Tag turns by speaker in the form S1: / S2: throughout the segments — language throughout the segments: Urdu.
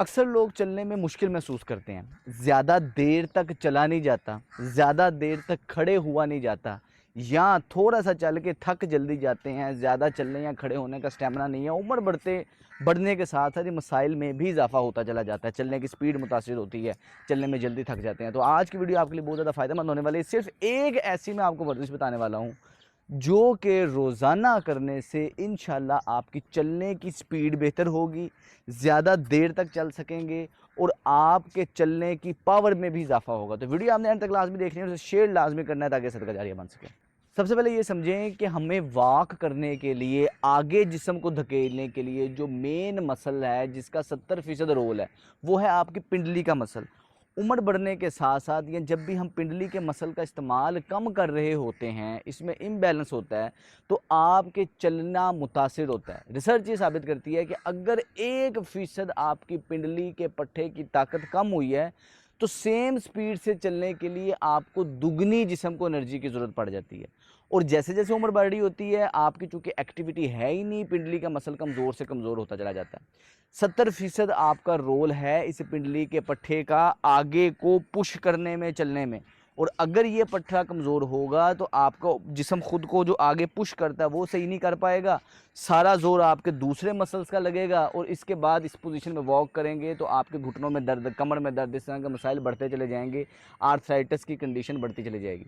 S1: اکثر لوگ چلنے میں مشکل محسوس کرتے ہیں، زیادہ دیر تک چلا نہیں جاتا، زیادہ دیر تک کھڑے ہوا نہیں جاتا، یا تھوڑا سا چل کے تھک جلدی جاتے ہیں، زیادہ چلنے یا کھڑے ہونے کا سٹیمنا نہیں ہے۔ عمر بڑھنے کے ساتھ ساتھ یہ مسائل میں بھی اضافہ ہوتا چلا جاتا ہے، چلنے کی سپیڈ متاثر ہوتی ہے، چلنے میں جلدی تھک جاتے ہیں۔ تو آج کی ویڈیو آپ کے لیے بہت زیادہ فائدہ مند ہونے والی ہے۔ صرف ایک ایسی میں آپ کو ورزش بتانے والا ہوں جو کہ روزانہ کرنے سے انشاءاللہ آپ کی چلنے کی سپیڈ بہتر ہوگی، زیادہ دیر تک چل سکیں گے اور آپ کے چلنے کی پاور میں بھی اضافہ ہوگا۔ تو ویڈیو آپ نے اینڈ تک لازمی دیکھنی ہے اور اسے شیئر لازمی کرنا ہے تاکہ صدقہ جاریہ بن سکے۔ سب سے پہلے یہ سمجھیں کہ ہمیں واک کرنے کے لیے، آگے جسم کو دھکیلنے کے لیے جو مین مسل ہے، جس کا 70% رول ہے، وہ ہے آپ کی پنڈلی کا مسل۔ عمر بڑھنے کے ساتھ ساتھ یا جب بھی ہم پنڈلی کے مسل کا استعمال کم کر رہے ہوتے ہیں، اس میں امبیلنس ہوتا ہے، تو آپ کے چلنا متاثر ہوتا ہے۔ ریسرچ یہ ثابت کرتی ہے کہ اگر 1% آپ کی پنڈلی کے پٹھے کی طاقت کم ہوئی ہے تو سیم سپیڈ سے چلنے کے لیے آپ کو دگنی جسم کو انرجی کی ضرورت پڑ جاتی ہے۔ اور جیسے جیسے عمر بڑھ رہی ہوتی ہے، آپ کی چونکہ ایکٹیویٹی ہے ہی نہیں، پنڈلی کا مسل کمزور سے کمزور ہوتا چلا جاتا ہے۔ 70% آپ کا رول ہے اس پنڈلی کے پٹھے کا آگے کو پش کرنے میں، چلنے میں، اور اگر یہ پٹھا کمزور ہوگا تو آپ کا جسم خود کو جو آگے پش کرتا ہے وہ صحیح نہیں کر پائے گا، سارا زور آپ کے دوسرے مسلز کا لگے گا، اور اس کے بعد اس پوزیشن میں واک کریں گے تو آپ کے گھٹنوں میں درد، کمر میں درد، اس طرح کے مسائل بڑھتے چلے جائیں گے، آرتھرائٹس کی کنڈیشن بڑھتی چلی جائے گی۔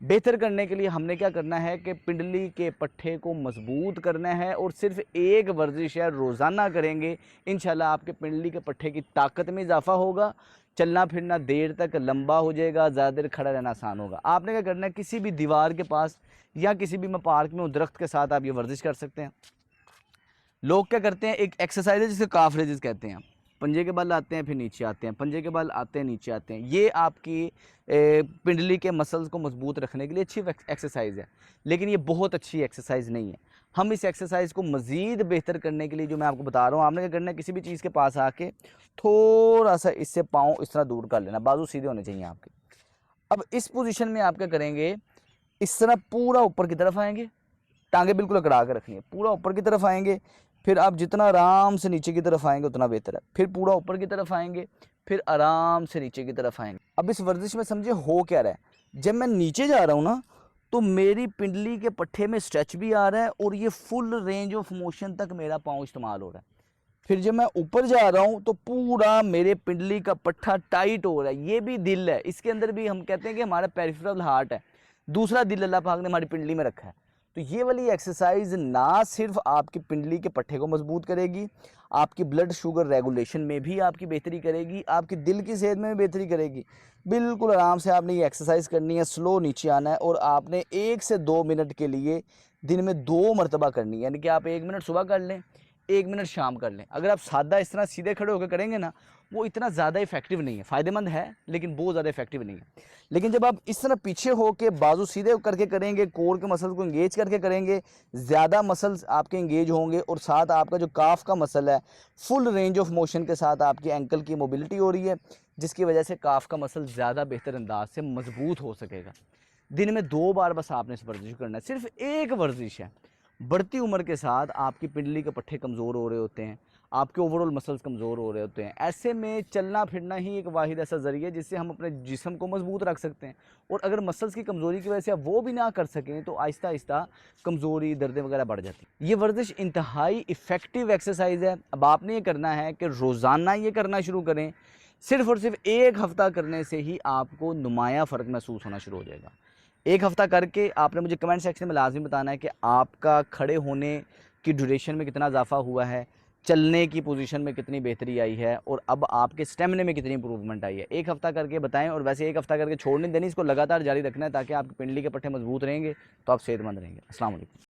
S1: بہتر کرنے کے لیے ہم نے کیا کرنا ہے کہ پنڈلی کے پٹھے کو مضبوط کرنا ہے، اور صرف ایک ورزش ہے، روزانہ کریں گے انشاءاللہ آپ کے پنڈلی کے پٹھے کی طاقت میں اضافہ ہوگا، چلنا پھرنا دیر تک لمبا ہو جائے گا، زیادہ دیر کھڑا رہنا آسان ہوگا۔ آپ نے کیا کرنا ہے، کسی بھی دیوار کے پاس یا کسی بھی پارک میں درخت کے ساتھ آپ یہ ورزش کر سکتے ہیں۔ لوگ کیا کرتے ہیں، ایک ایکسرسائز ہے جسے کاف ریزز کہتے ہیں، پنجے کے بل آتے ہیں پھر نیچے آتے ہیں، پنجے کے بل آتے ہیں نیچے آتے ہیں۔ یہ آپ کی پنڈلی کے مسلز کو مضبوط رکھنے کے لیے اچھی ایکسرسائز ہے، لیکن یہ بہت اچھی ایکسرسائز نہیں ہے۔ ہم اس ایکسرسائز کو مزید بہتر کرنے کے لیے جو میں آپ کو بتا رہا ہوں، آپ نے کیا کرنا ہے، کسی بھی چیز کے پاس آ کے تھوڑا سا اس سے پاؤں اس طرح دور کر لینا، بازو سیدھے ہونے چاہیے آپ کے۔ اب اس پوزیشن میں آپ کیا کریں گے، اس طرح پورا اوپر کی طرف آئیں گے، ٹانگیں بالکل اکڑا کے رکھنی ہے، پورا اوپر کی طرف آئیں گے، پھر آپ جتنا آرام سے نیچے کی طرف آئیں گے اتنا بہتر ہے، پھر پورا اوپر کی طرف آئیں گے، پھر آرام سے نیچے کی طرف آئیں گے۔ اب اس ورزش میں سمجھے ہو کیا رہا ہے، جب میں نیچے جا رہا ہوں نا تو میری پنڈلی کے پٹھے میں سٹریچ بھی آ رہا ہے اور یہ فل رینج آف موشن تک میرا پاؤں استعمال ہو رہا ہے۔ پھر جب میں اوپر جا رہا ہوں تو پورا میرے پنڈلی کا پٹھا ٹائٹ ہو رہا ہے، یہ بھی دل ہے، اس کے اندر بھی ہم کہتے ہیں کہ ہمارا پیریفرل ہارٹ ہے، دوسرا دل اللہ پاک نے ہماری پنڈلی میں رکھا ہے۔ تو یہ والی ایکسرسائز نہ صرف آپ کی پنڈلی کے پٹھے کو مضبوط کرے گی، آپ کی بلڈ شوگر ریگولیشن میں بھی آپ کی بہتری کرے گی، آپ کی دل کی صحت میں بھی بہتری کرے گی۔ بالکل آرام سے آپ نے یہ ایکسرسائز کرنی ہے، سلو نیچے آنا ہے، اور آپ نے 1 سے 2 منٹ کے لیے دن میں 2 مرتبہ کرنی ہے، یعنی کہ آپ 1 منٹ صبح کر لیں، 1 منٹ شام کر لیں۔ اگر آپ سادہ اس طرح سیدھے کھڑے ہو کے کریں گے نا، وہ اتنا زیادہ افیکٹو نہیں ہے، فائدہ مند ہے لیکن بہت زیادہ افیکٹو نہیں ہے۔ لیکن جب آپ اس طرح پیچھے ہو کے بازو سیدھے کر کے کریں گے، کور کے مسلز کو انگیج کر کے کریں گے، زیادہ مسلز آپ کے انگیج ہوں گے، اور ساتھ آپ کا جو کاف کا مسل ہے فل رینج آف موشن کے ساتھ آپ کی اینکل کی موبلٹی ہو رہی ہے، جس کی وجہ سے کاف کا مسل زیادہ بہتر انداز سے مضبوط ہو سکے گا۔ دن میں 2 بار بس آپ نے اس ورزش کرنا ہے، صرف ایک ورزش ہے۔ بڑھتی عمر کے ساتھ آپ کی پنڈلی کے پٹھے کمزور ہو رہے ہوتے ہیں، آپ کے اوورال مسلز کمزور ہو رہے ہوتے ہیں، ایسے میں چلنا پھرنا ہی ایک واحد ایسا ذریعہ ہے جس سے ہم اپنے جسم کو مضبوط رکھ سکتے ہیں، اور اگر مسلز کی کمزوری کی وجہ سے آپ وہ بھی نہ کر سکیں تو آہستہ آہستہ کمزوری، دردیں وغیرہ بڑھ جاتی ہیں۔ یہ ورزش انتہائی ایفیکٹو ایکسرسائز ہے۔ اب آپ نے یہ کرنا ہے کہ روزانہ یہ کرنا شروع کریں، صرف اور صرف 1 ہفتہ کرنے سے ہی آپ کو نمایاں فرق محسوس ہونا شروع ہو جائے گا۔ 1 ہفتہ کر کے آپ نے مجھے کمنٹ سیکشن میں لازمی بتانا ہے کہ آپ کا کھڑے ہونے کی ڈیوریشن میں کتنا اضافہ ہوا ہے، چلنے کی پوزیشن میں کتنی بہتری آئی ہے، اور اب آپ کے سٹیمنے میں کتنی امپروومنٹ آئی ہے۔ 1 ہفتہ کر کے بتائیں، اور ویسے 1 ہفتہ کر کے چھوڑ نہیں دینی، اس کو لگاتار جاری رکھنا ہے تاکہ آپ کے پنڈلی کے پٹھے مضبوط رہیں گے تو آپ صحت مند رہیں گے۔ السلام علیکم۔